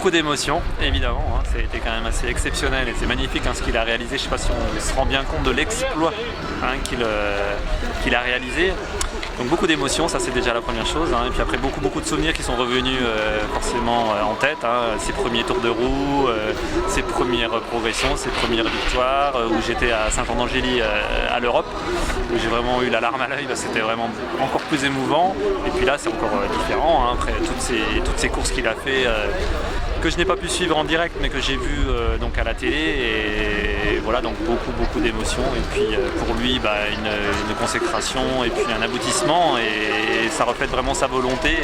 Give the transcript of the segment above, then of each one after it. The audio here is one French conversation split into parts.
beaucoup d'émotions, évidemment. Ça a été quand même assez exceptionnel et c'est magnifique ce qu'il a réalisé. Je ne sais pas si on se rend bien compte de l'exploit qu'il a réalisé. Donc beaucoup d'émotions, ça c'est déjà la première chose. Et puis après beaucoup de souvenirs qui sont revenus forcément en tête. Ses premiers tours de roue, ses premières progressions, ses premières victoires, où j'étais à Saint-Jean-d'Angély à l'Europe, où j'ai vraiment eu la larme à l'œil, c'était vraiment encore plus émouvant. Et puis là c'est encore différent, après toutes ces courses qu'il a fait, que je n'ai pas pu suivre en direct mais que j'ai vu donc à la télé, et voilà, donc beaucoup d'émotions, et puis pour lui une consécration et puis un aboutissement, et ça reflète vraiment sa volonté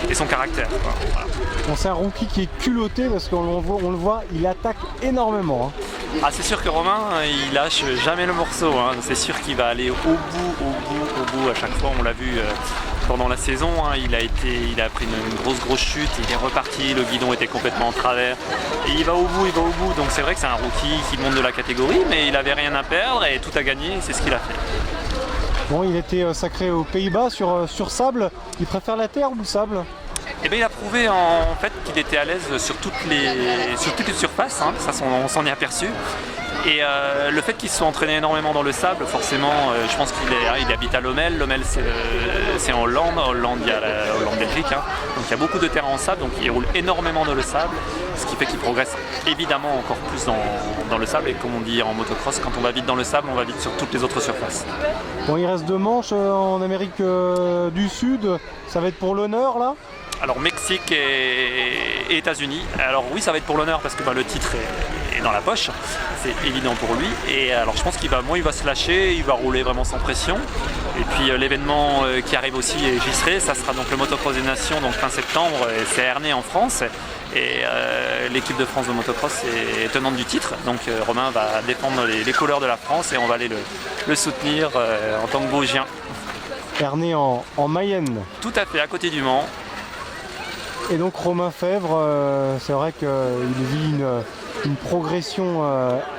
et son caractère, quoi. Voilà. Bon, c'est un rookie qui est culotté parce qu'on le voit, il attaque énormément. C'est sûr que Romain, il lâche jamais le morceau, c'est sûr qu'il va aller au bout à chaque fois. On l'a vu pendant la saison, il a pris une grosse chute, il est reparti, le guidon était complètement en travers, et il va au bout, donc c'est vrai que c'est un rookie qui monte de la catégorie, mais il avait rien à perdre et tout à gagner, c'est ce qu'il a fait. Bon, il était sacré aux Pays-Bas sur sable, il préfère la terre ou le sable? Eh bien, il a prouvé en fait qu'il était à l'aise sur toutes les surfaces, ça on s'en est aperçu. Et le fait qu'il se soit entraîné énormément dans le sable, forcément, je pense qu'il habite à Lommel. Lommel, c'est en Hollande. Il y a la Hollande-Belgique. Donc il y a beaucoup de terrain en sable, donc il roule énormément dans le sable, ce qui fait qu'il progresse évidemment encore plus dans le sable. Et comme on dit en motocross, quand on va vite dans le sable, on va vite sur toutes les autres surfaces. Bon, il reste 2 manches en Amérique du Sud. Ça va être pour l'honneur, là? Alors Mexique et États-Unis. Alors oui, ça va être pour l'honneur parce que le titre est dans la poche, c'est évident pour lui. Et alors je pense qu'il va se lâcher, il va rouler vraiment sans pression. Et puis l'événement qui arrive aussi est Gistré, ça sera donc le Motocross des Nations, donc fin septembre, et c'est Ernée en France. Et l'équipe de France de motocross est tenante du titre, donc Romain va défendre les couleurs de la France et on va aller le soutenir en tant que Vosgien. Ernée en Mayenne. Tout à fait, à côté du Mans. Et donc Romain Fèvre, c'est vrai qu'il vit une progression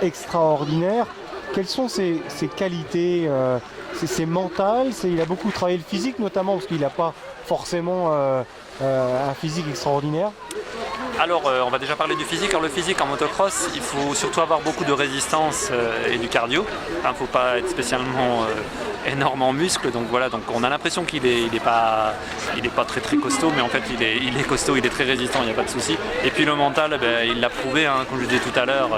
extraordinaire. Quelles sont ses qualités, ses mentales? Il a beaucoup travaillé le physique notamment, parce qu'il n'a pas forcément un physique extraordinaire. Alors on va déjà parler du physique. Alors le physique en motocross, il faut surtout avoir beaucoup de résistance et du cardio. Il ne faut pas être spécialement énorme en muscles, donc voilà, donc on a l'impression qu'il est pas très costaud, mais en fait il est costaud, il est très résistant, il n'y a pas de souci. Et puis le mental, il l'a prouvé, comme je disais tout à l'heure,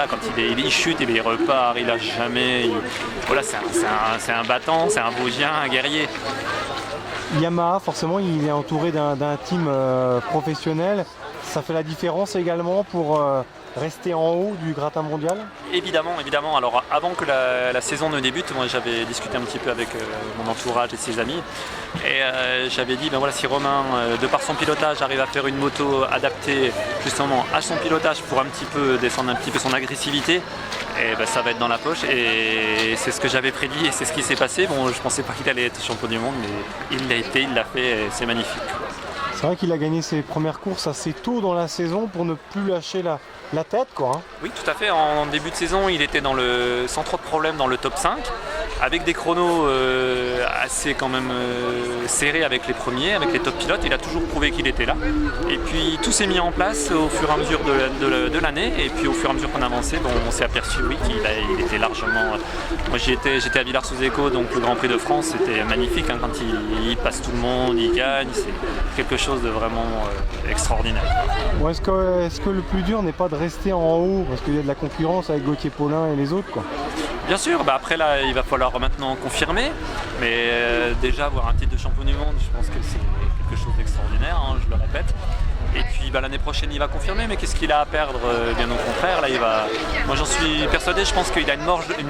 quand il chute, il repart, il lâche jamais. C'est un battant, c'est un Vosgien, un guerrier. Yamaha, forcément, il est entouré d'un team professionnel. Ça fait la différence également pour rester en haut du gratin mondial? Évidemment. Alors avant que la saison ne débute, moi j'avais discuté un petit peu avec mon entourage et ses amis. Et j'avais dit, si Romain, de par son pilotage, arrive à faire une moto adaptée justement à son pilotage pour un petit peu descendre un petit peu son agressivité, et ça va être dans la poche. Et c'est ce que j'avais prédit et c'est ce qui s'est passé. Bon, je pensais pas qu'il allait être champion du monde, mais il l'a été, il l'a fait, et c'est magnifique. C'est vrai qu'il a gagné ses premières courses assez tôt dans la saison pour ne plus lâcher la tête, quoi. Oui, tout à fait. En début de saison, il était sans trop de problèmes dans le top 5, avec des chronos assez quand même serrés avec les premiers, avec les top pilotes. Il a toujours prouvé qu'il était là. Et puis tout s'est mis en place au fur et à mesure de l'année. Et puis au fur et à mesure qu'on avançait, on s'est aperçu qu'il était largement... Moi j'étais à Villars-sous-Écot, donc le Grand Prix de France, c'était magnifique. Quand il passe tout le monde, il gagne. C'est quelque chose de vraiment extraordinaire. Bon, est-ce que le plus dur n'est pas de rester en haut, parce qu'il y a de la concurrence avec Gauthier Paulin et les autres, quoi? Bien sûr, après là il va falloir maintenant confirmer, mais déjà avoir un titre de champion du monde, je pense que c'est quelque chose d'extraordinaire, je le répète. Et puis l'année prochaine il va confirmer, mais qu'est-ce qu'il a à perdre? Bien au contraire, là moi j'en suis persuadé, je pense qu'il a une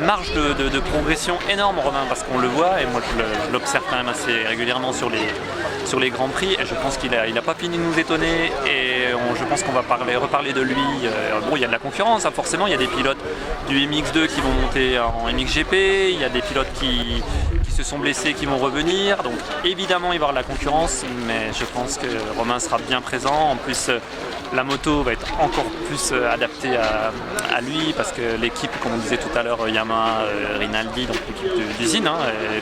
marge de progression énorme, Romain, parce qu'on le voit, et moi je l'observe quand même assez régulièrement sur les grands prix, et je pense qu'il n'a pas fini de nous étonner, et je pense qu'on va reparler de lui. Bon, il y a de la concurrence, forcément, il y a des pilotes du MX2 qui vont monter en MXGP, il y a des pilotes qui se sont blessés qui vont revenir, donc évidemment il va y avoir de la concurrence, mais je pense que Romain sera bien présent. En plus la moto va être encore plus adaptée à lui, parce que l'équipe, comme on disait tout à l'heure, Yamaha, Rinaldi, donc l'équipe d'usine,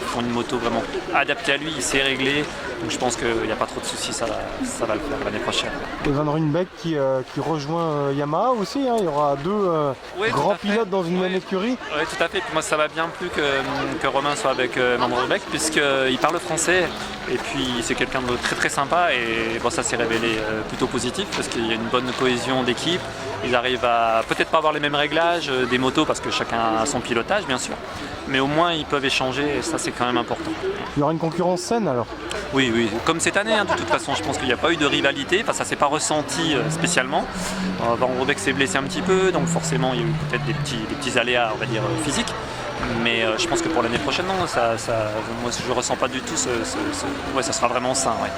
font une moto vraiment adaptée à lui, il sait régler. Donc je pense qu'il n'y a pas trop de soucis, ça va le faire l'année prochaine. Et Van Ruynbeek qui rejoint Yamaha aussi, hein. Il y aura deux grands pilotes dans une même écurie. Oui, tout à fait. Puis moi, ça m'a bien plu que Romain soit avec Van Ruynbeek, puisqu'il parle français et puis c'est quelqu'un de très très sympa. Et bon, ça s'est révélé plutôt positif parce qu'il y a une bonne cohésion d'équipe. Ils arrivent à peut-être pas avoir les mêmes réglages des motos parce que chacun a son pilotage, bien sûr. Mais au moins, ils peuvent échanger et ça, c'est quand même important. Il y aura une concurrence saine alors? Oui, oui, comme cette année, hein, de toute façon, je pense qu'il n'y a pas eu de rivalité, enfin ça s'est pas ressenti spécialement. Van Ruynbeek s'est blessé un petit peu, donc forcément il y a eu peut-être des petits aléas, on va dire, physiques. Mais je pense que pour l'année prochaine, non, moi je ressens pas du tout ouais, ça sera vraiment sain. Ouais.